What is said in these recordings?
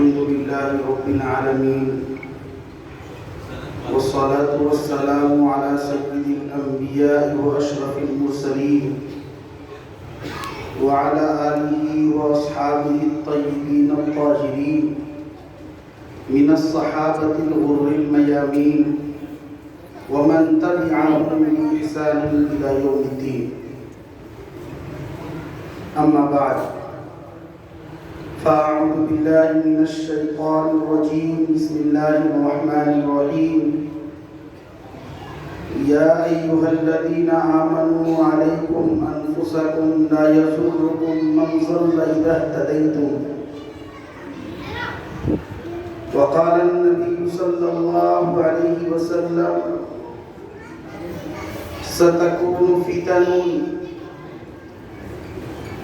الحمد لله رب العالمين والصلاة والسلام على سيد الأنبياء وأشرف المرسلين وعلى آله وأصحابه الطيبين الطاهرين من الصحابة الغر الميامين ومن تبعهم بإحسان إلى يوم الدين. أما بعد، فأعوذ بالله من الشيطان الرجيم. بسم الله الرحمن الرحيم. يا أيها الذين آمنوا عليكم أنفسكم لا يضركم من ضل إذا اهتديتم. وقال النبي صلى الله عليه وسلم: ستكون فتن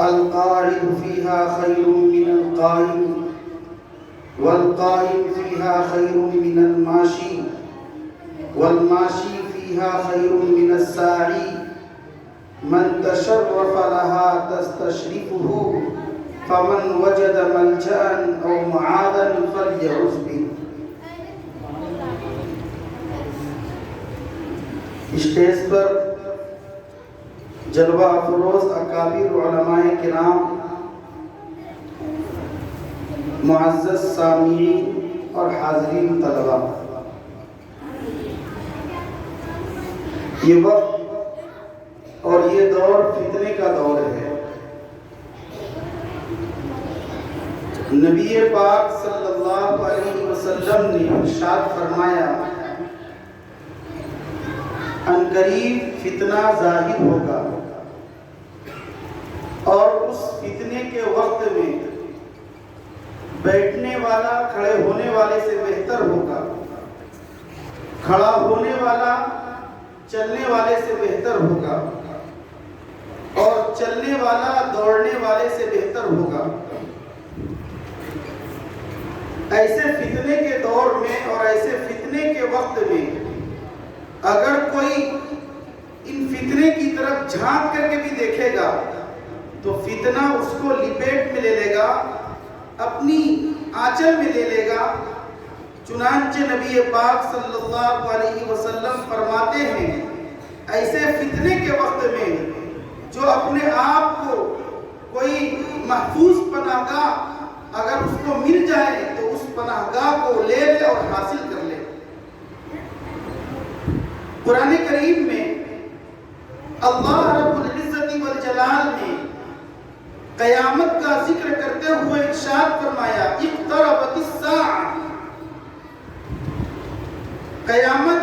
القاعد فيها خير من القائم والقائم فيها خير من الماشي والماشي فيها خير من الساعي. من تشرف لها تستشرفه فمن وجد ملجأ أو معاذا فليعوذ به. اسٹیج پر جلوہ افروز اکابر علماء کرام، معزز سامعین اور حاضرین طلبہ، یہ وقت اور یہ دور فتنے کا دور ہے. نبی پاک صلی اللہ علیہ وسلم نے ارشاد فرمایا: عنقریب فتنہ ظاہر ہوگا اور اس فتنے کے وقت میں بیٹھنے والا کھڑے ہونے والے سے بہتر ہوگا، کھڑا ہونے والا چلنے والے سے بہتر ہوگا اور چلنے والا دوڑنے والے سے بہتر ہوگا. ایسے فتنے کے دور میں اور ایسے فتنے کے وقت میں اگر کوئی ان فتنے کی طرف جھانک کر کے بھی دیکھے گا تو فتنہ اس کو لپیٹ میں لے لے گا، اپنی آنچل میں لے لے گا. چنانچہ نبی پاک صلی اللہ علیہ وسلم فرماتے ہیں ایسے فتنے کے وقت میں جو اپنے آپ کو کوئی محفوظ پناہ گاہ اگر اس کو مل جائے تو اس پناہ گاہ کو لے لے اور حاصل کر لے. قرآن کریم میں اللہ رب العزت والجلال نے قیامت کا ذکر کرتے ہوئے ارشاد فرمایا: اقتربت الساعہ، قیامت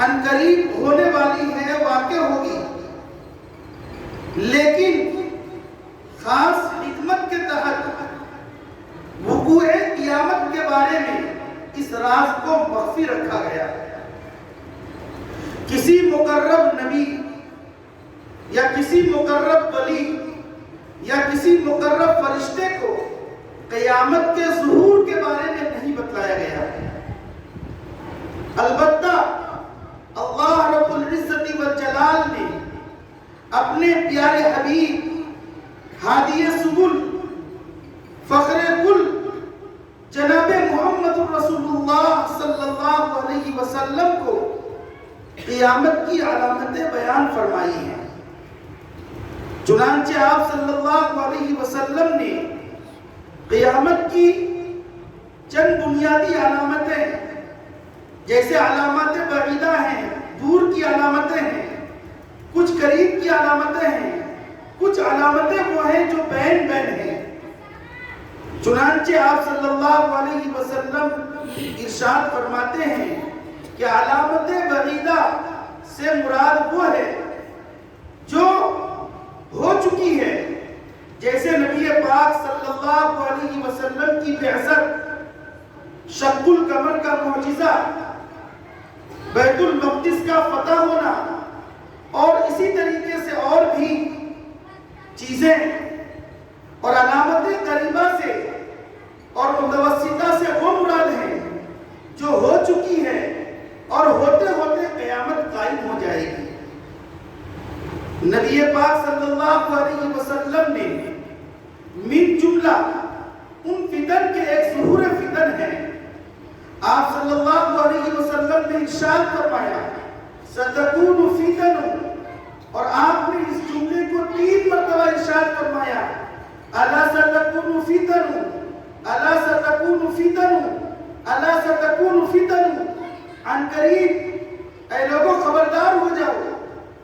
عنقریب ہونے والی ہے، واقع ہوگی. لیکن خاص حکمت کے تحت وقوع قیامت کے بارے میں اس راز کو مخفی رکھا گیا. کسی مقرب نبی یا کسی مقرب ولی یا کسی مقرب فرشتے کو قیامت کے ظہور کے بارے میں نہیں بتلایا گیا. البتہ اللہ رب العزت والجلال نے اپنے پیارے حبیب ہادی سبل فخر کل جناب محمد رسول اللہ صلی اللہ علیہ وسلم کو قیامت کی علامتیں بیان فرمائی ہیں. چنانچہ آپ صلی اللہ علیہ وسلم نے قیامت کی چند بنیادی علامتیں، جیسے علامات بعیدہ ہیں، دور کی علامتیں ہیں، کچھ قریب کی علامتیں ہیں، کچھ علامتیں وہ ہیں جو بین بین ہیں. چنانچہ آپ صلی اللہ علیہ وسلم ارشاد فرماتے ہیں کہ علامت بعیدہ سے مراد وہ ہے جو ہو چکی ہے، جیسے نبی پاک صلی اللہ علیہ وسلم کی بعثت، شق القمر کا معجزہ، بیت المقدس کا فتح ہونا اور اسی طریقے سے اور بھی چیزیں اور علامتیں قریبہ سے اور متوسطہ سے وہ مراد ہیں جو ہو چکی ہے اور ہوتے ہوتے قیامت قائم ہو جائے گی. نبی پاک صلی اللہ علیہ وسلم نے من جملہ ان فتن نے ارشاد فرمایا ستکون فتن، اور آپ نے اس جملے کو 3 مرتبہ ارشاد فرمایا الا ستکون فتن، الا ستکون فتن، الا ستکون فتن، عن قریب اے لوگوں خبردار ہو جاؤ،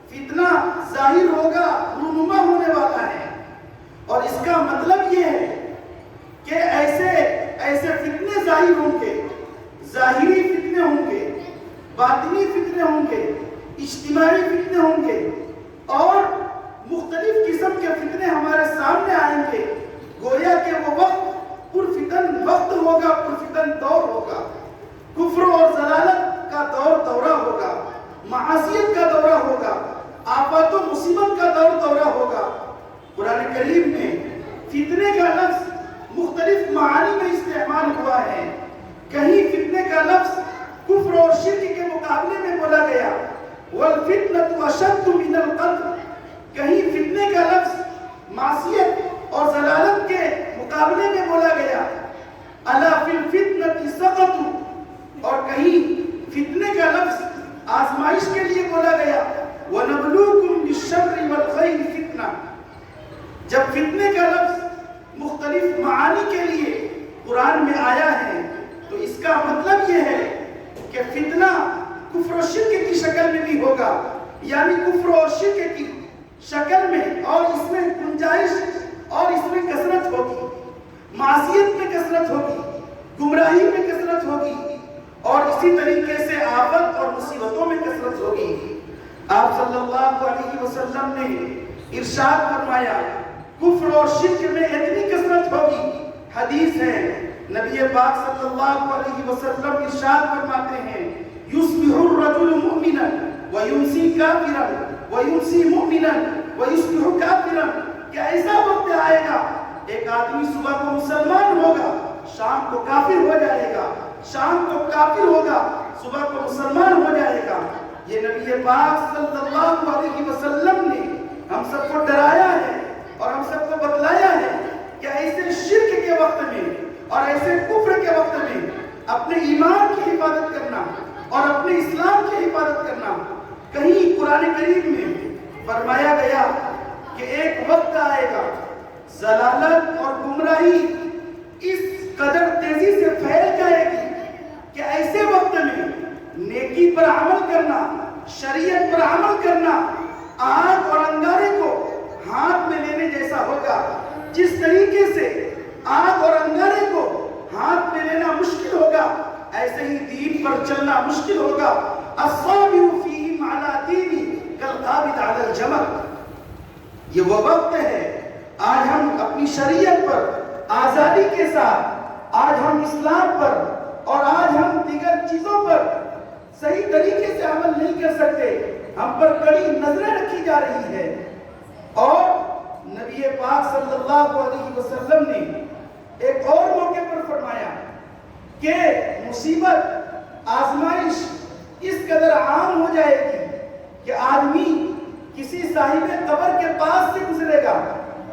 فتنہ ظاہر ہوگا، رونما ہونے والا ہے۔ اور اس کا مطلب یہ ہے کہ ایسے فتنے ظاہر ہوں گے، ظاہری فتنے ہوں گے، باطنی فتنے ہوں گے، اجتماعی فتنے ہوں گے، اور مختلف قسم کے فتنے ہمارے سامنے آئیں گے، گویا کہ وہ وقت پرفتن وقت ہوگا، پرفتن دور ہوگا، کفر اور ضلالت کا دورہ ہوگا، معاصیت کا دورہ ہوگا، آفات و مصیبت کا دورہ ہوگا۔ قرآن کریم میں فتنے کا لفظ مختلف معانی میں استعمال ہوا ہے۔ کہیں فتنے کا لفظ کفر اور شرک کے مقابلے میں بولا گیا، وَالْفِتْنَةُ أَشَدُّ مِنَ الْقَتْلِ، کہیں فتنے کا لفظ معصیت اور ضلالت کے مقابلے میں بولا گیا، أَلَا فِي الْفِتْنَةِ سَقَطُ، اور کہیں فتنے کا لفظ آزمائش کے لیے بولا گیا، وَنَبْلُوكُمْ بِالشَّرِّ وَالْخَيْرِ فِتْنَةً۔ جب فتنے کا لفظ مختلف معانی کے لیے قرآن میں آیا ہے تو اس کا مطلب یہ ہے کہ فتنہ کفر و شرک کی شکل میں بھی ہوگا، یعنی کفر اور شرک کی شکل میں، اور اس میں گنجائش اور اس میں کثرت ہوگی، معصیت میں کثرت ہوگی، گمراہی میں کثرت ہوگی، اور اسی طریقے سے آفت اور مصیبتوں میں کثرت ہوگی۔ آپ صلی اللہ علیہ وسلم نے ارشاد فرمایا کفر اور شرک میں اتنی کثرت ہوگی، حدیث ہے نبی پاک صلی اللہ علیہ وسلم ارشاد فرماتے ہیں یصبح الرجل مؤمنا ویمسی کافرا ویمسی مؤمنا ویصبح کافرا، کہ ایسا وقت آئے گا ایک آدمی صبح کو مسلمان ہوگا، شام کو کافر ہو جائے گا، شام کو کافر ہوگا، صبح کو مسلمان ہو جائے گا۔ یہ نبی پاک صلی اللہ علیہ وسلم نے ہم سب کو ڈرایا ہے اور ہم سب کو بتلایا ہے کہ ایسے شرک کے وقت میں اور ایسے کفر کے وقت میں اپنے ایمان کی حفاظت کرنا اور اپنے اسلام کی حفاظت کرنا۔ کہیں قرآن کریم میں فرمایا گیا کہ ایک وقت آئے گا ضلالت اور گمراہی اس قدر تیزی سے پھیل جائے گی کہ ایسے وقت میں نیکی پر عمل کرنا، شریعت پر عمل کرنا آگ اور انگارے کو ہاتھ میں لینے جیسا ہوگا۔ جس طریقے سے آگ اور انگارے کو ہاتھ میں لینا مشکل ہوگا، ایسے ہی دین پر چلنا مشکل ہوگا۔ الصابر فیہم علی دین کالقابض علی الجمر، یہ وہ وقت ہے آج ہم اپنی شریعت پر آزادی کے ساتھ، آج ہم اسلام پر اور آج ہم دیگر چیزوں پر صحیح طریقے سے عمل نہیں کر سکتے، ہم پر کڑی نظریں رکھی جا رہی ہے۔ اور نبی پاک صلی اللہ علیہ وسلم نے ایک اور موقع پر فرمایا کہ مصیبت، آزمائش اس قدر عام ہو جائے گی کہ آدمی کسی صاحب قبر کے پاس سے گزرے گا،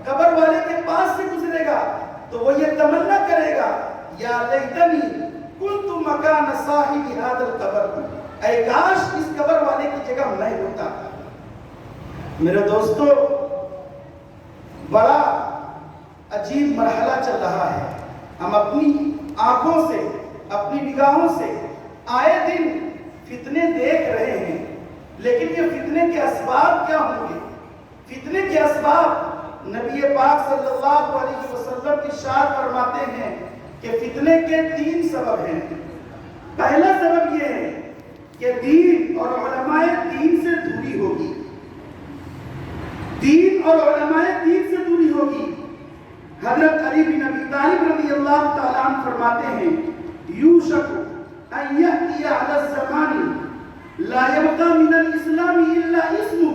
قبر والے کے پاس سے گزرے گا تو وہ یہ تمنا کرے گا یا لیتنی کنت مکان صاحب ھذا القبر، اے کاش اس قبر والے کی جگہ میں ہوتا۔ میرے دوستو، بڑا عجیب مرحلہ چل رہا ہے۔ ہم اپنی آنکھوں سے، اپنی نگاہوں سے آئے دن فتنے دیکھ رہے ہیں، لیکن یہ فتنے کے اسباب کیا ہوں گے؟ فتنے کے اسباب نبی پاک صلی اللہ علیہ وسلم ارشاد فرماتے ہیں کہ فتنے کے 3 سبب ہیں۔ پہلا سبب یہ ہے کہ دین اور علماء دین سے دوری ہوگی، دین اور علماء دین سے دوری ہوگی۔ حضرت علی بن ابی طالب رضی اللہ تعالیٰ عنہ فرماتے ہیں یوشک ان یأتی علی الزمان لا یبقى من الاسلام الا اسمه،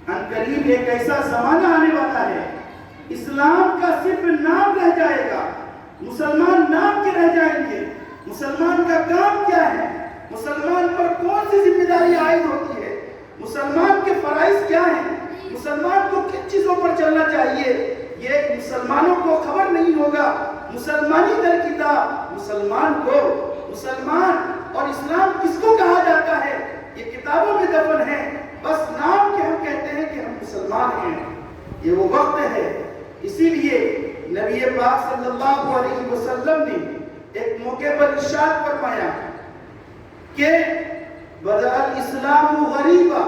ان قریب ایک ایسا زمانہ آنے والا ہے اسلام کا صرف نام رہ جائے گا، مسلمان نام کے رہ جائیں گے۔ مسلمان کا کام کیا ہے؟ مسلمان پر کون سی ذمہ داری عائد ہوتی ہے؟ مسلمان کے فرائض کیا ہیں؟ مسلمان کو کن چیزوں پر چلنا چاہیے؟ یہ مسلمانوں کو خبر نہیں ہوگا مسلمانی در کتاب مسلمان کو مسلمان اور اسلام کس کو کہا جاتا ہے یہ کتابوں میں دفن ہے بس نام کے ہم کہتے ہیں کہ ہم مسلمان ہیں یہ وہ وقت ہے اسی لیے نبی پاک صلی اللہ علیہ وسلم نے ایک موقع پر ارشاد فرمایا کہ بدأ الاسلام غریبا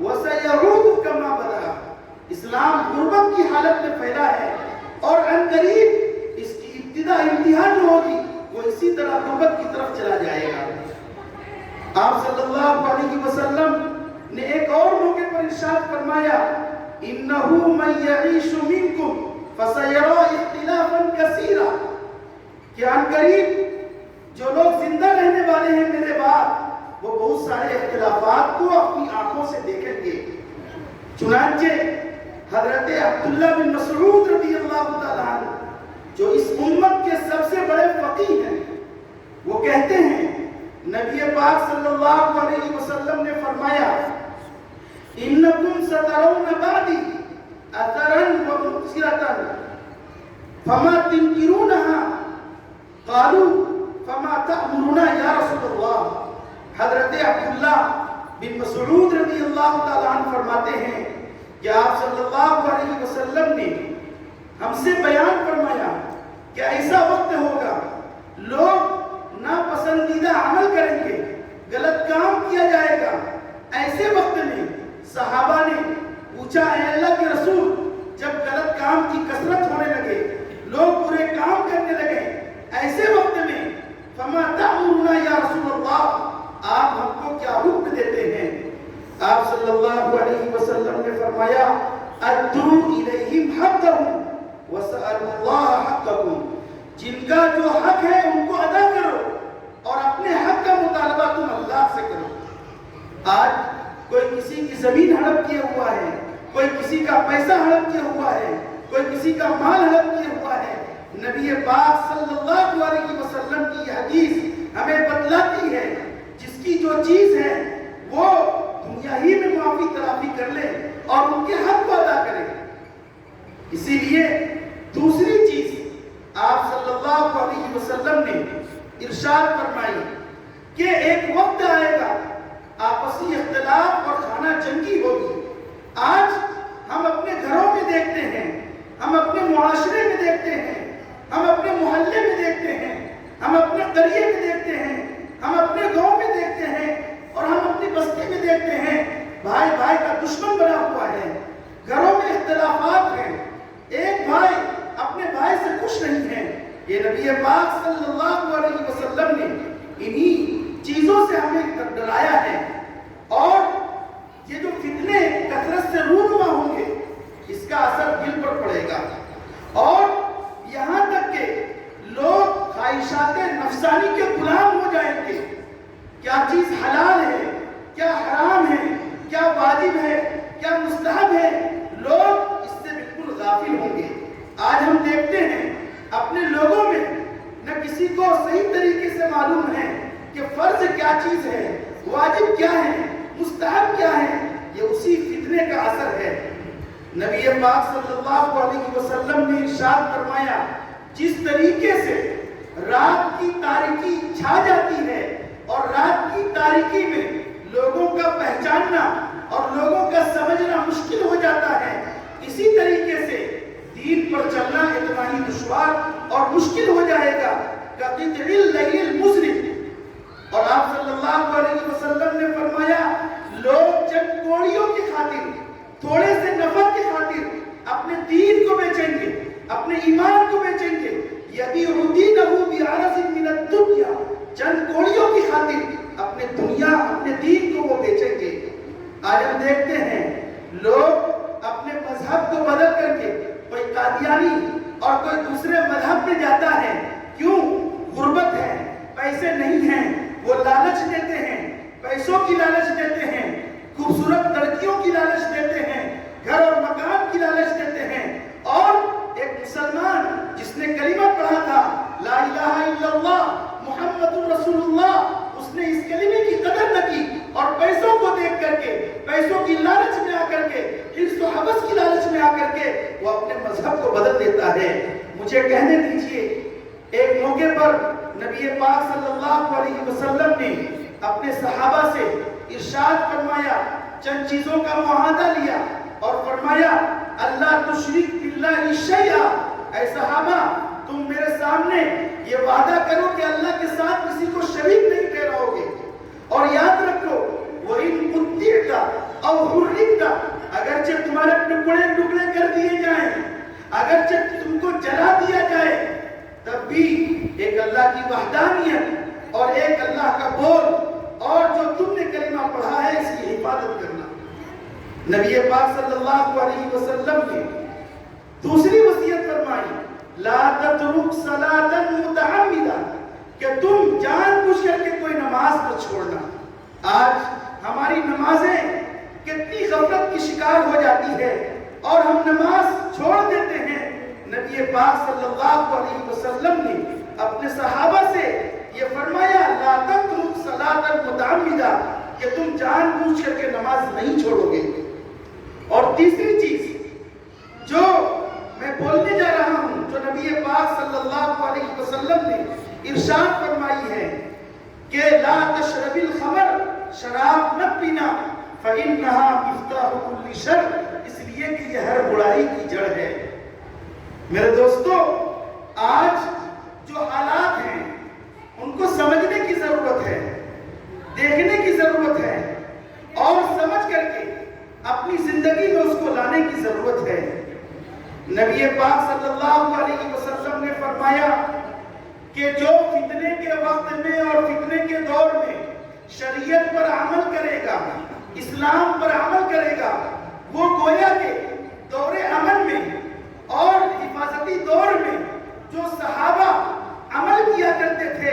وسيعود كما بدأ اسلام غربت کی حالت میں پھیلا ہے اور عنقریب اس کی ابتدا انتہا جو ہوگی وہ اسی طرح غربت کی طرف چلا جائے گا آپ صلی اللہ علیہ وسلم نے ایک اور موقع پر ارشاد فرمایا انه من يعيش منكم فسيرى اختلافا كثيرا کہ عنقریب جو لوگ زندہ رہنے والے ہیں میرے بعد وہ بہت سارے اختلافات کو اپنی آنکھوں سے دیکھیں گے چنانچہ حضرت عبداللہ بن مسعود رضی اللہ تعالیٰ عنہ جو اس امت کے سب سے بڑے فقیہ ہیں وہ کہتے ہیں نبی پاک صلی اللہ علیہ وسلم نے فرمایا انکم سترون بعدی اثرا ومبصرتا فما تنکرونها قالوا فما تأمرنا یا رسول اللہ حضرت عبداللہ بن مسعود رضی اللہ تعالیٰ عنہ فرماتے ہیں کہ آپ صلی اللہ علیہ وسلم نے ہم سے بیان فرمایا کہ ایسا وقت ہوگا لوگ ناپسندیدہ عمل کریں گے غلط کام کیا جائے گا ایسے وقت میں صحابہ نے پوچھا اے اللہ کے رسول جب غلط کام کی کثرت ہونے لگے لوگ برے کام کرنے لگے ایسے وقت میں فما تأمرنا یا رسول اللہ آپ ہم کو کیا حکم دیتے ہیں آپ صلی اللہ علیہ وسلم نے فرمایا ادعو الیہم حقہم وسألوا اللہ حقکم جن کا جو حق ہے ان کو ادا کرو اور اپنے حق کا مطالبہ تم اللہ سے کرو آج کوئی کسی کی زمین ہڑپ کیے ہوا ہے کوئی کسی کا پیسہ ہڑپ کیے ہوا ہے کوئی کسی کا مال ہڑپ کیے ہوا ہے نبی پاک صلی اللہ علیہ وسلم کی حدیث ہمیں بتلاتی ہے جس کی جو چیز ہے وہ دنیا ہی میں معافی تلافی کر لے اور ان کے حق کو ادا کرے اسی لیے دوسری چیز آپ صلی اللہ علیہ وسلم نے ارشاد فرمائی کہ ایک وقت آئے گا آپسی اختلاف اور خانہ جنگی ہوگی آج ہم اپنے گھروں میں دیکھتے ہیں ہم اپنے معاشرے میں دیکھتے ہیں ہم اپنے محلے میں دیکھتے ہیں ہم اپنے قریے میں دیکھتے ہیں ہم اپنے گاؤں میں دیکھتے ہیں اور ہم اپنی بستی میں دیکھتے ہیں بھائی بھائی کا دشمن بنا ہوا ہے گھروں میں اختلافات ہیں ایک بھائی اپنے بھائی سے خوش نہیں ہے یہ نبی پاک صلی اللہ علیہ وسلم نے انہی چیزوں سے ہمیں ڈرایا ہے اور یہ جو فتنے کثرت سے رونما ہوں گے اس کا اثر دل پر پڑے گا اور یہاں تک کہ لوگ خواہشات نفسانی کے غلام ہو جائیں گے کیا چیز حلال ہے کیا حرام ہے کیا واجب ہے کیا مستحب ہے لوگ اس سے بالکل غافل ہوں گے آج ہم دیکھتے ہیں اپنے لوگوں میں نہ کسی کو صحیح طریقے سے معلوم ہے کہ فرض کیا چیز ہے واجب کیا ہے مستحب کیا ہے یہ اسی فتنے کا اثر ہے نبی پاک صلی اللہ علیہ وسلم نے ارشاد فرمایا جس طریقے سے رات کی تاریکی چھا جاتی ہے اور رات کی تاریکی میں لوگوں کا پہچاننا اور لوگوں کا سمجھنا مشکل ہو جاتا ہے اسی طریقے سے دین پر چلنا اتنا ہی دشوار اور مشکل ہو جائے گا قطع اللیل المظلم اور آپ صلی اللہ علیہ وسلم نے فرمایا لوگ چند کوڑیوں کی خاطر تھوڑے سے نفع کی خاطر اپنے دین کو بیچیں گے اپنے ایمان کو بیچیں گے یبیع دینہ بعرض من الدنیا چند کوڑیوں کی خاطر اپنے دنیا اپنے دین کو وہ بیچیں گے آج ہم دیکھتے ہیں لوگ اپنے مذہب کو بدل کر کے کوئی قادیانی اور کوئی دوسرے مذہب میں جاتا ہے کیوں غربت ہے پیسے نہیں ہیں وہ لالچ دیتے ہیں پیسوں کی لالچ دیتے ہیں خوبصورت لڑکیوں کی لالچ دیتے ہیں گھر اور مکان کی لالچ دیتے ہیں اور ایک مسلمان جس نے کلمہ پڑھا تھا لا الہ الا اللہ محمد رسول اللہ اس نے اس کلمے کی قدر نہ کی اور پیسوں کو دیکھ کر کے پیسوں کی لالچ میں آ کر کے حرص و حوث کی لالچ میں آ کر کے وہ اپنے مذہب کو بدل دیتا ہے۔ مجھے کہنے دیجئے، ایک موقع پر نبی پاک صلی اللہ علیہ وسلم نے اپنے صحابہ سے ارشاد فرمایا، چند چیزوں کا معاہدہ لیا اور فرمایا اللہ تشرک باللہ شیئا، اے صحابہ تم میرے سامنے یہ وعدہ کرو کہ اللہ کے ساتھ کسی کو شریک نہیں ٹھہراؤ گے، اور یاد رکھو وَإِن قُطِعْتَ أَوْ حُرِّقْتَ، اگرچہ تمہارے ٹکڑے ٹکڑے کر دیے جائیں، اگرچہ تم کو جلا دیا جائے، تب بھی ایک اللہ کی وحدانیت اور ایک اللہ کا بول اور جو تم نے کلمہ پڑھا ہے اس کی حفاظت کرنا۔ نبی پاک صلی اللہ علیہ وسلم نے دوسری وصیت فرمائی، لا تترک صلاة متعمدا، کہ تم جان بوجھ کر کے کوئی نماز نہ چھوڑنا۔ آج ہماری نمازیں کتنی غفلت کی شکار ہو جاتی ہے اور ہم نماز چھوڑ دیتے ہیں۔ نبی پاک صلی اللہ علیہ وسلم نے اپنے صحابہ سے یہ فرمایا، لا تترک صلاة متعمدا، کہ تم جان بوجھ کر کے نماز نہیں چھوڑو گے۔ اور تیسری چیز جو میں بولنے جا رہا ہوں، جو نبی پاک صلی اللہ علیہ وسلم نے ارشاد فرمائی ہے کہ لا تشرب الخمر، شراب مت پینا، فإنها مفتاح كل شر، اس لیے کہ یہ ہر برائی کی جڑ ہے۔ میرے دوستو، آج جو حالات ہیں ان کو سمجھنے کی ضرورت ہے، دیکھنے کی ضرورت ہے، اور سمجھ کر کے اپنی زندگی میں اس کو لانے کی ضرورت ہے۔ نبی پاک صلی اللہ علیہ وسلم نے فرمایا کہ جو فتنے کے وقت میں اور فتنے کے دور میں شریعت پر عمل کرے گا، اسلام پر عمل کرے گا، وہ گویا کہ دور امن میں اور حفاظتی دور میں جو صحابہ عمل کیا کرتے تھے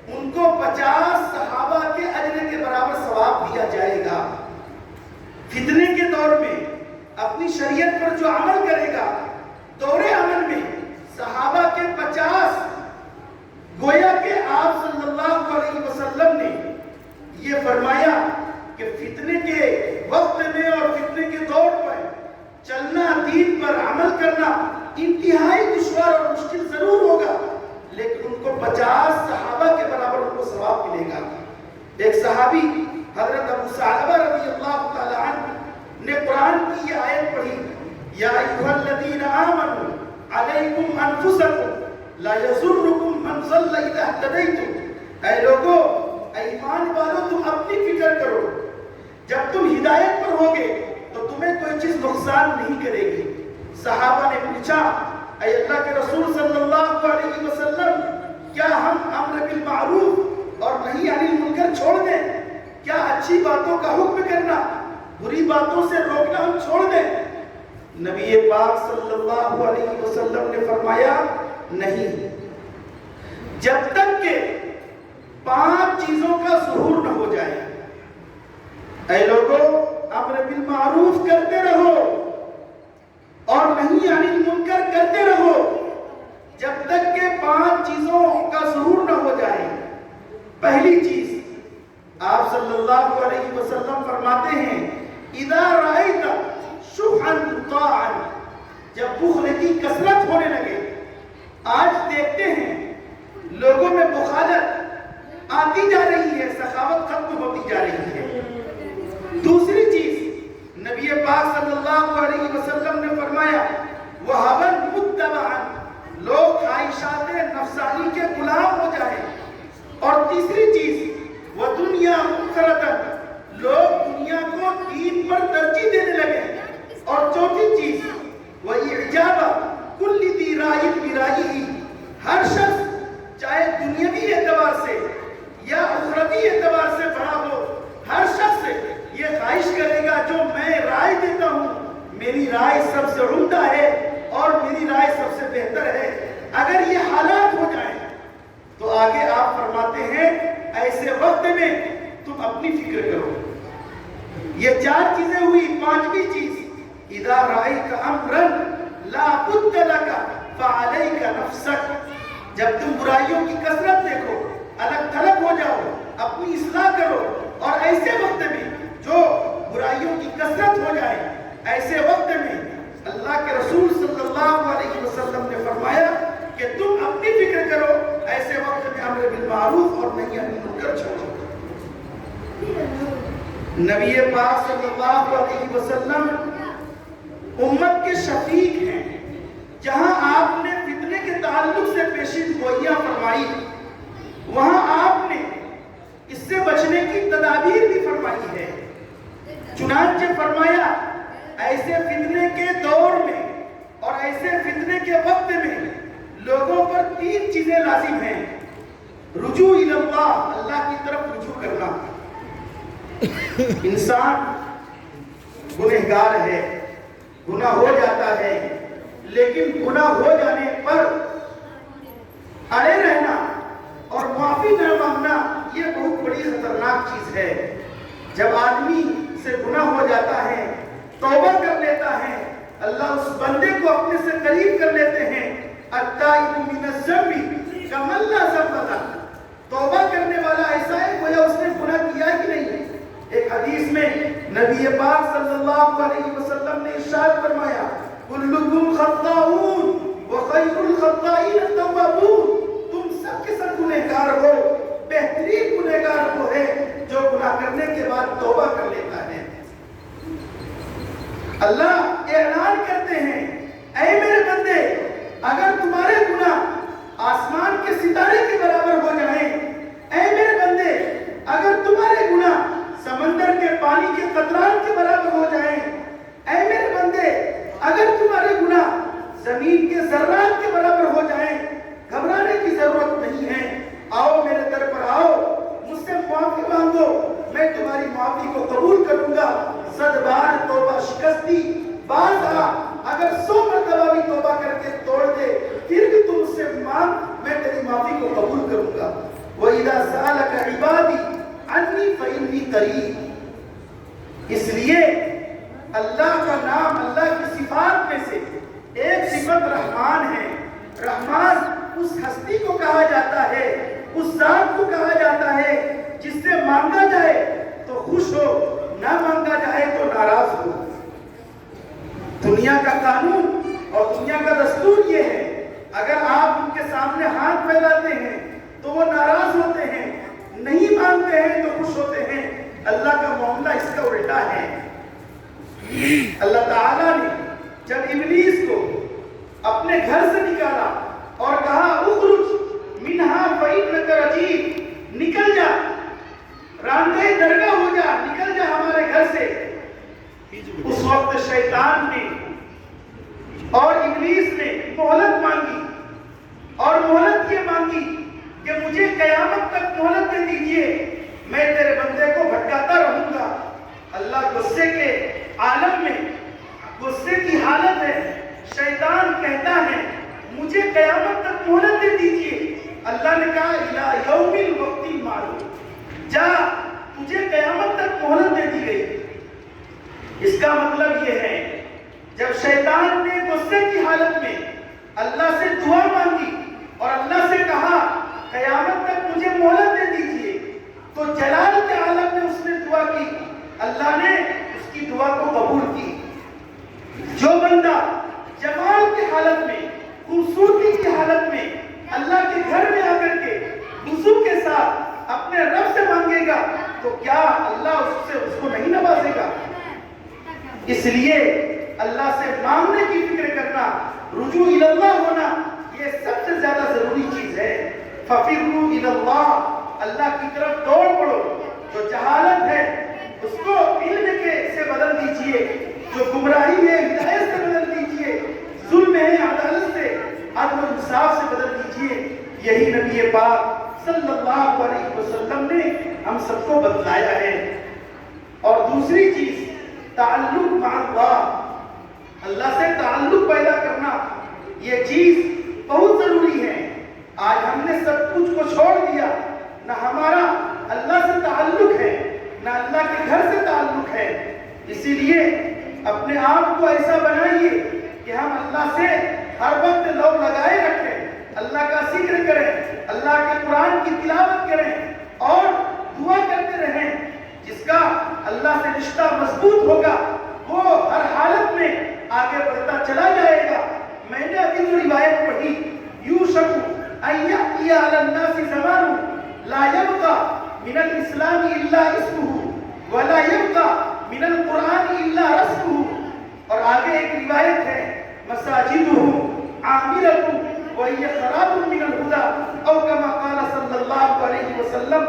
ان کو 50 صحابہ کے اجر کے برابر ثواب دیا جائے گا۔ فتنے کے دور میں اپنی شریعت پر جو عمل کرے گا، دور امن میں صحابہ کے 50، گویا کہ آپ صلی اللہ علیہ وسلم نے یہ فرمایا کہ فتنے کے وقت میں اور فتنے کے دور پر چلنا، دین پر عمل کرنا انتہائی دشوار اور مشکل ضرور ہوگا، لیکن ان کو 50 صحابہ کے برابر ان کو ثواب ملے گا۔ ایک صحابی حضرت ابو ثعلبہ رضی اللہ تعالی عنہ نے قرآن کی یہ آیت پڑھی، یا ایھا الذین آمنوا علیکم انفسکم لا یضرکم من ضل اذا اہتدیتم، اے لوگو، اے ایمان والو، تم اپنی فکر کرو، جب تم ہدایت پر ہوگے تو تمہیں کوئی چیز نقصان نہیں کرے گی۔ صحابہ نے پوچھا، اے اللہ کے رسول صلی اللہ علیہ وسلم، کیا ہم امر بالمعروف اور نہی عن المنکر چھوڑ دیں؟ کیا اچھی باتوں کا حکم کرنا، بری باتوں سے روکنا ہم چھوڑ دیں؟ نبی پاک صلی اللہ علیہ وسلم نے فرمایا، نہیں، جب تک کہ 5 چیزوں کا ظہور نہ ہو جائے۔ اے لوگو، امر بالمعروف کرتے رہو اور نہی عن المنکر کرتے رہو، جب تک کہ 5 چیزوں کا ظہور نہ ہو جائے۔ پہلی چیز، آپ صلی اللہ علیہ وسلم فرماتے ہیں، اذا رأیت شحا مطاعا، جب بخل کی کثرت ہونے لگے۔ آج دیکھتے ہیں لوگوں میں بخالت آتی جا رہی ہے، سخاوت ختم ہوتی جا رہی ہے۔ دوسری چیز، نبی پاک صلی اللہ علیہ وسلم نے فرمایا، وَهَوًا مُتَّبَعًا، لوگ خواہشات نفسانی کے غلام ہو جائیں۔ اور تیسری چیز، وَدُنْيَا مُؤْثَرَةً، لوگ دنیا کو دین پر ترجیح دینے لگے۔ اور چوتھی چیز، وَإِعْجَابَ كُلِّ ذِي رَأْيٍ بِرَأْيِهِ، ہر شخص چاہے دنیاوی اعتبار سے یا اخروی اعتبار سے بڑا ہو، ہر شخص یہ خواہش کرے گا جو میں رائے دیتا ہوں میری رائے سب سے عمدہ ہے اور میری رائے سب سے بہتر ہے۔ اگر یہ حالات ہو جائیں تو آگے آپ فرماتے ہیں، ایسے وقت میں تم اپنی فکر کرو۔ یہ 4 چیزیں ہوئی، 5ویں چیز، اذا رأیت امرا لا بد لک فعلیک نفسک، جب تم برائیوں کی کثرت دیکھو، الگ تھلگ ہو جاؤ، اپنی اصلاح کرو۔ اور ایسے وقت میں جو برائیوں کی کثرت ہو جائے، ایسے وقت میں اللہ کے رسول صلی اللہ علیہ وسلم نے فرمایا کہ تم اپنی فکر کرو، ایسے وقت میں امر بالمعروف اور نہی عن المنکر چھوڑو۔ نبی پاک صلی اللہ علیہ وسلم امت کے شفیق ہیں۔ جہاں آپ نے فتنے کے تعلق سے پیشین گوئیاں فرمائی، وہاں آپ نے اس سے بچنے کی تدابیر بھی فرمائی ہے۔ چنانچہ فرمایا ایسے فتنے کے دور میں اور ایسے فتنے کے وقت میں لوگوں پر 3 چیزیں لازم ہیں۔ رجوع الی اللہ، اللہ کی طرف رجوع کرنا۔ انسان گنہگار ہے، گناہ ہو جاتا ہے، لیکن گناہ ہو جانے پر اڑے رہنا اور معافی نہ مانگنا یہ بہت بڑی خطرناک چیز ہے۔ جب آدمی سے گناہ ہو جاتا ہے، توبہ کر لیتا ہے، اللہ اس بندے کو اپنے سے قریب کر لیتے ہیں۔ التائب من الذنب کمن لا ذنب لہ، توبہ کرنے والا ایسا ہے گویا اس نے گناہ کیا ہی نہیں۔ ایک حدیث میں نبی پاک صلی اللہ علیہ وسلم نے ارشاد فرمایا کلکم خطاؤون وخیر الخطائین التوابون، تم سب کے سب گنہگار ہو، بہترین گنہگار وہ ہے جو گناہ کرنے کے بعد توبہ کر لیتا ہے۔ اللہ اعلان کرتے ہیں اے میرے بندے، اگر تمہارے گناہ آسمان کے ستارے کے برابر ہو جائیں، اے میرے بندے اگر تمہارے گناہ سمندر کے پانی کے قطرات کے برابر ہو جائیں، اے میرے بندے اگر تمہارے گناہ زمین کے ذرات کے برابر ہو جائیں، گھبرانے کی ضرورت نہیں ہے، آؤ میرے در پر آؤ، مجھ سے معافی مانگو، میں تمہاری معافی کو قبول کروں گا۔ 100 بار توبہ شکستی، بعض اگر 100 مرتبہ بھی توبہ کر کے توڑ دے پھر بھی تم اس سے مانگ، میں تیری معافی کو قبول کروں گا۔ وَإِذَا سَأَلَكَ عِبَادِي عَنِّي فَإِنِّي قَرِيبٌ۔ اس لیے اللہ کا نام، اللہ کی صفات میں سے ایک صفت رحمان ہے۔ رحمان اس ہستی کو کہا جاتا ہے، اس ذات کو کہا جاتا ہے جس سے مانگا جائے تو خوش ہو، نہ مانگا جائے تو ناراض ہو۔ دنیا کا قانون اور دنیا کا دستور یہ ہے، اگر آپ ان کے سامنے ہاتھ پھیلاتے ہیں تو وہ ناراض ہوتے ہیں، نہیں مانگتے ہیں تو خوش ہوتے ہیں۔ اللہ کا معاملہ اس کا الٹا ہے۔ اللہ تعالیٰ نے جب ابلیس کو اپنے گھر سے نکالا اور کہا اخرج منہا فإنک رجیم، نکل جا، راندہ درگاہ ہو جا، نکل جا ہمارے گھر سے، اس وقت شیطان نے اور ابلیس نے مہلت مانگی، اور مہلت یہ مانگی کہ مجھے قیامت تک مہلت دے دیجئے، میں تیرے بندے کو بھٹکاتا رہوں گا۔ اللہ غصے کے عالم میں غصے کی حالت ہے، شیطان کہتا ہے مجھے قیامت تک مہلت دے دیجئے۔ اللہ نے کہا الی یوم الوقت المعلوم، جا تجھے قیامت تک مہلت دے دی گئی۔ اس کا مطلب یہ ہے جب شیطان نے غصے کی حالت میں اللہ سے دعا مانگی اور اللہ سے کہا قیامت تک مجھے مہلت دے دیجئے، تو جلال کے عالم میں اس نے دعا کی، اللہ نے اس کی دعا کو قبول کی۔ جو بندہ جمال کی حالت میں، خوبصورتی کی حالت میں اللہ کے گھر میں آ کر کے وضو کے ساتھ اپنے رب سے مانگے گا تو کیا اللہ اس کو نہیں نوازے گا؟ اس لیے اللہ سے مانگنے کی فکر کرنا، رجوع الی اللہ ہونا، یہ سب سے زیادہ ضروری چیز ہے۔ فَفِرُّوا إِلَى اللَّهِ، اللہ کی طرف دوڑ پڑو۔ جو جہالت ہے اس کو علم کے سے بدل دیجئے، جو گمراہی ہے ہدایت سے بدل دیجئے، ظلم ہے عدالت سے، عدل و انصاف سے بدل دیجئے۔ یہی نبی پاک صلی اللہ علیہ وسلم نے ہم سب کو بتلایا ہے۔ اور دوسری چیز تعلق مع اللہ، اللہ سے تعلق پیدا کرنا، یہ چیز بہت ضروری ہے۔ آج ہم نے سب کچھ کو چھوڑ دیا، نہ ہمارا اللہ سے تعلق ہے، نہ اللہ کے گھر سے تعلق ہے۔ اسی لیے اپنے آپ کو ایسا بنائیے کہ ہم اللہ سے ہر وقت لو لگائے رکھیں، اللہ کا ذکر کریں، اللہ کے قرآن کی تلاوت کریں اور دعا کرتے رہیں۔ جس کا اللہ سے رشتہ مضبوط ہوگا وہ ہر حالت میں آگے بڑھتا چلا جائے گا. میں نے ابھی جو روایت پڑھی یوشک ان یأتی علی الناس زمان لا یبقى من الاسلام الا اسمه ولا يبقى من القرآن الا رسمه. اور آگے ایک روایت ہے مساجدهم عامرة وهي خراب من الهدى او كما قال صلی اللہ علیہ وسلم.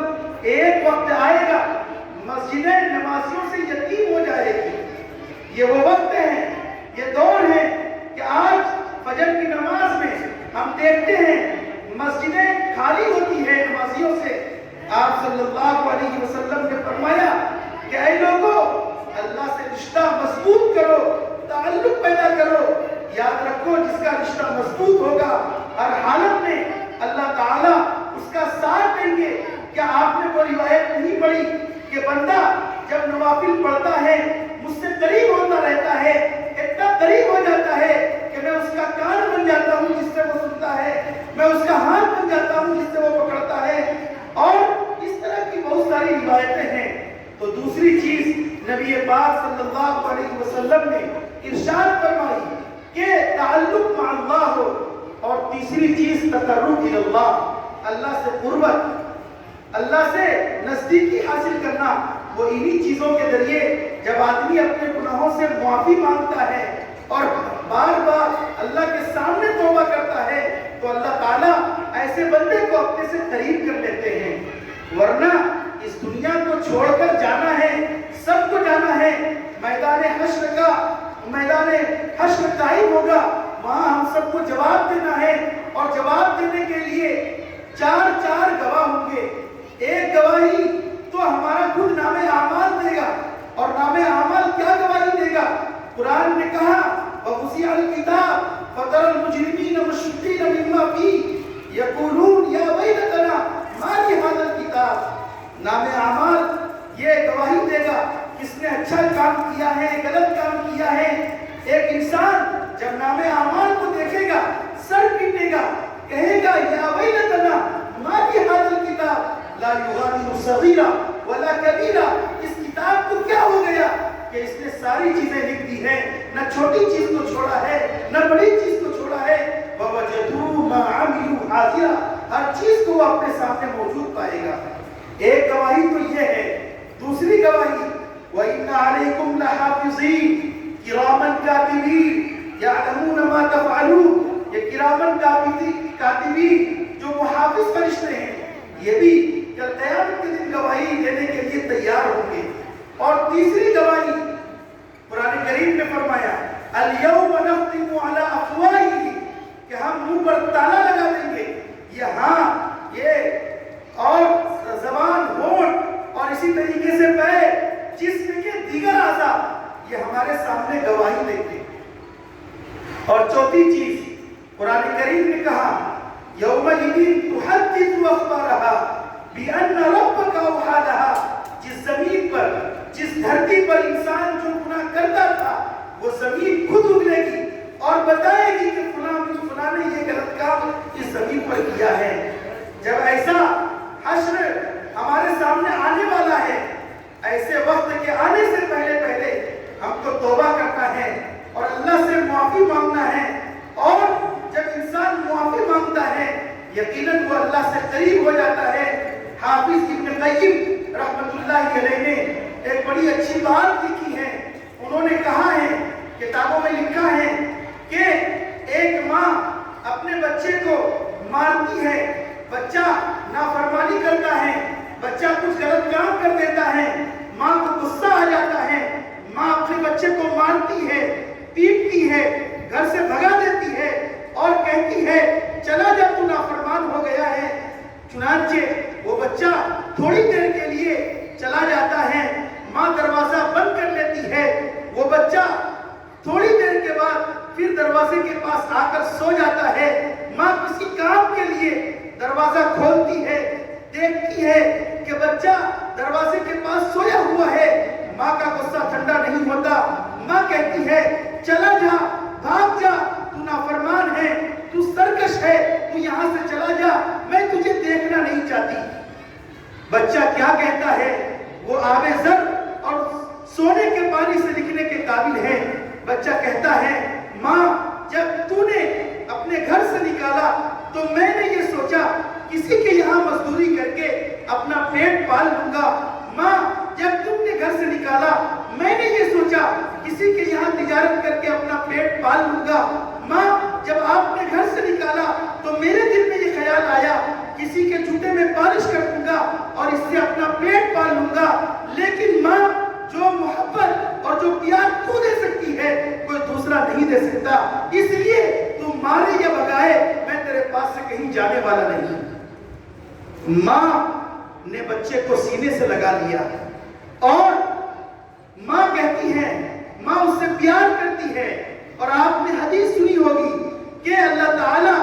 ایک وقت آئے گا مسجدیں نمازیوں سے یتیم ہو جائے گی. یہ وہ وقت ہیں، یہ دور ہے کہ آج فجر کی نماز میں ہم دیکھتے ہیں مسجدیں خالی ہوتی ہیں نمازیوں سے. آپ صلی اللہ علیہ وسلم نے فرمایا کہ اے لوگوں، اللہ سے رشتہ مضبوط کرو، تعلق پیدا کرو. یاد رکھو جس کا رشتہ مضبوط ہوگا ہر حالت میں اللہ تعالیٰ اس کا ساتھ دیں گے. کیا آپ نے وہ روایت نہیں پڑھی کہ بندہ جب نوافل پڑھتا ہے مجھ سے قریب ہوتا رہتا ہے، اتنا قریب ہو جاتا ہے کہ میں اس کا کان بن جاتا ہوں جس سے وہ سنتا ہے، میں اس کا ہاتھ بن جاتا ہوں جس سے وہ پکڑتا ہے. اور اس طرح کی بہت ساری روایتیں ہیں. تو دوسری چیز نبی پاک صلی اللہ علیہ وسلم نے ارشاد فرمائی کہ تعلق مع اللہ ہو. اور تیسری چیز تقرب الی اللہ، اللہ سے قربت، اللہ سے نزدیکی حاصل کرنا. وہ انہی چیزوں کے ذریعے جب آدمی اپنے گناہوں سے معافی مانگتا ہے اور بار بار اللہ کے سامنے توبہ کرتا ہے تو اللہ تعالیٰ ایسے بندے کو اپنے سے قریب کر لیتے ہیں. ورنہ اس دنیا کو چھوڑ کر جانا ہے، سب کو جانا ہے. میدان حشر قائم ہوگا، وہاں ہم سب کو جواب دینا ہے. اور جواب دینے کے لیے چار گواہ ہوں گے. ایک گواہی تو ہمارا خود نام اعمال دے گا. اور نام اعمال کیا گواہی دے گا؟ قرآن نے کہا وَوُضِعَ الْكِتَابُ فَتَرَى الْمُجْرِمِينَ مُشْفِقِينَ مِمَّا فِيهِ يَقُولُونَ يَا وَيْلَتَنَا مَا لِهَذَا الْكِتَابِ. نام اعمال یہ گواہی دے گا کس نے اچھا کام کیا ہے، غلط کام کیا ہے. ایک انسان جب نام اعمال کو دیکھے گا سر پیٹے گا، کہے گا یا ویلتنا ما لهذا الكتاب لا یغادر صغیرہ ولا کبیرہ. اس کتاب کو کیا ہو گیا کہ اس نے ساری چیزیں لکھ دی ہیں، نہ چھوٹی چیز کو چھوڑا ہے نہ بڑی چیز کو چھوڑا ہے. وَوَجَدُوا مَا عَمِلُوا حَاضِرًا، ہر چیز کو وہ اپنے سامنے موجود پائے گا. ایک گواہی تو یہ ہے. دوسری گواہی وَإِنَّ عَلَيْكُمْ لَحَافِظِينَ کِرَامًا کاتبین یعلمون ما تفعلون. یہ کرامن کاتبین جو محافظ فرشتے ہیں، یہ بھی کل قیامت کے دن گواہی دینے کے لیے تیار ہوں گے. اور تیسری گواہی قرآن کریم نے فرمایا اليوم نختم علی افواہہم، کہ ہم منہ پر تالا لگا دیں گے. یہ اور زبان، ہونٹ اور اسی طریقے سے پیر، جسم کے دیگر اعضاء یہ ہمارے سامنے گواہی دیں گے. اور چوتھی چیز قرآن کریم نے کہا یومئذ تحدث اخبارها بأن ربك اوحى لها. جس زمین پر، جس دھرتی پر انسان جو گناہ کرتا تھا وہ زمین خود اگلے گی اور بتائے گی کہ فلاں نے یہ غلط کام اس زمین پر کیا ہے. جب ایسا حشر ہمارے سامنے آنے والا ہے، ایسے وقت کے آنے سے پہلے ہم کو توبہ کرنا ہے اور اللہ سے معافی مانگنا ہے. اور جب انسان معافی مانگتا ہے یقیناً وہ اللہ سے قریب ہو جاتا ہے. حافظ ابن قیم رحمۃ اللہ علیہ نے ایک بڑی اچھی بات لکھی ہے. انہوں نے کہا ہے، کتابوں میں لکھا ہے کہ ایک ماں اپنے بچے کو مارتی ہے، بچہ نافرمانی کرتا ہے، بچہ کچھ غلط کام کر دیتا ہے، ماں کو غصہ آ جاتا ہے، ماں اپنے بچے کو مارتی ہے، پیٹتی ہے، گھر سے بھگا دیتی ہے اور کہتی ہے چلا جا تو نافرمان ہو گیا ہے. چنانچہ وہ بچہ تھوڑی دیر کے لیے چلا جاتا ہے، ماں دروازہ بند کر لیتی ہے. وہ بچہ تھوڑی دیر کے بعد پھر دروازے کے پاس آ کر سو جاتا ہے. ماں کسی کام کے لیے دروازہ کھولتی ہے، دیکھتی ہے کہ بچہ دروازے کے پاس سویا ہوا ہے. ماں کا غصہ ٹھنڈا نہیں ہوتا. ماں کہتی ہے چلا جا، بھاگ جا، تو نافرمان ہے، تو سرکش ہے، تو یہاں سے چلا جا، میں تجھے دیکھنا نہیں چاہتی. بچہ کیا کہتا ہے؟ وہ آب زر اور سونے کے پانی سے لکھنے کے قابل ہے. بچہ کہتا ہے ماں جب تو نے اپنے گھر سے نکالا تو میں نے یہ سوچا کسی کے یہاں مزدوری کر کے اپنا پیٹ پال لوں گا. ماں جب تم نے گھر سے نکالا میں نے یہ سوچا کسی کے یہاں تجارت کر کے اپنا پیٹ پال لوں گا. ماں جب آپ نے گھر سے نکالا تو میرے دل میں یہ خیال آیا کسی کے جوتے میں پالش کر دوں گا اور اس سے اپنا پیٹ پال لوں گا. لیکن ماں جو محبت اور جو پیار تو دے سکتی ہے کوئی دوسرا نہیں دے سکتا, اس لیے تو مارے یا بھگائے میں تیرے پاس سے کہیں جانے والا نہیں. ماں نے بچے کو سینے سے لگا لیا اور ماں کہتی ہے, ماں اس سے پیار کرتی ہے. اور آپ نے حدیث سنی ہوگی کہ اللہ تعالیٰ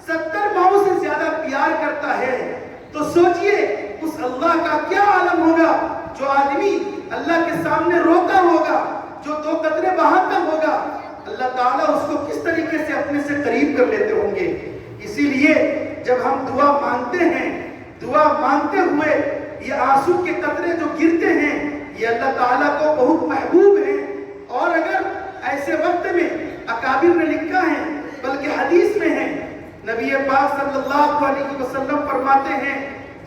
70 ماؤں سے زیادہ پیار کرتا ہے. تو سوچئے اس اللہ کا کیا عالم ہوگا جو آدمی اللہ کے سامنے روتا ہوگا, جو 2 قطرے بہاتا ہوگا, اللہ تعالیٰ اس کو کس طریقے سے اپنے سے قریب کر لیتے ہوں گے. اسی لیے جب ہم دعا مانگتے ہیں, دعا مانگتے ہوئے یہ آنسو کے قطرے جو گرتے ہیں یہ اللہ تعالیٰ کو بہت محبوب ہیں. اور اگر ایسے وقت میں اکابر نے لکھا ہے بلکہ حدیث میں ہے, نبی پاک صلی اللہ علیہ وسلم فرماتے ہیں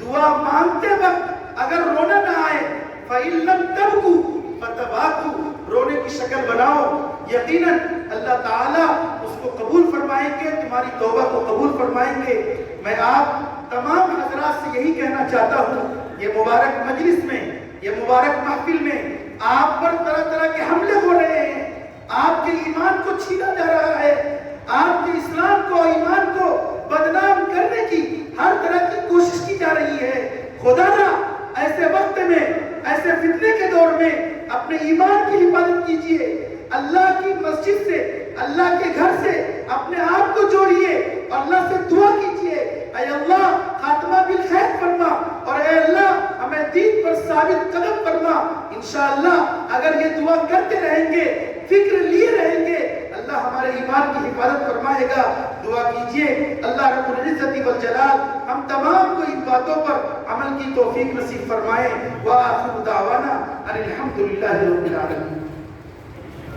دعا مانگتے وقت اگر رونا نہ آئے فَإِن لَمْ تَبْكُوا فَتَبَاكُوا, رونے کی شکل بناؤ, یقیناً اللہ تعالیٰ اس کو قبول فرمائیں گے, تمہاری توبہ کو قبول فرمائیں گے. میں آپ تمام حضرات سے یہی کہنا چاہتا ہوں, یہ مبارک مجلس میں, یہ مبارک محفل میں آپ پر طرح طرح کے حملے ہو رہے ہیں, آپ کے ایمان کو چھینا جا رہا ہے, آپ کے اسلام کو ایمان کو بدنام کرنے کی ہر طرح کی کوشش کی جا رہی ہے. خدا نہ ایسے وقت میں, ایسے فتنے کے دور میں اپنے ایمان کی حفاظت کیجئے. اللہ کی مسجد سے, اللہ کے گھر سے اپنے آپ کو جوڑیے اور اللہ سے دعا کیجئے, اے اللہ خاتمہ بالخیر فرما اور اے اللہ ہمیں دین پر ثابت قدم فرما. انشاءاللہ اگر یہ دعا کرتے رہیں گے, فکر لیے رہیں گے, اللہ ہمارے ایمان کی حفاظت فرمائے گا. دعا کیجئے اللہ رب العزت والجلال ہم تمام کو ان باتوں پر عمل کی توفیق نصیب فرمائے. وآخر دعوانا ان الحمدللہ رب العالمین.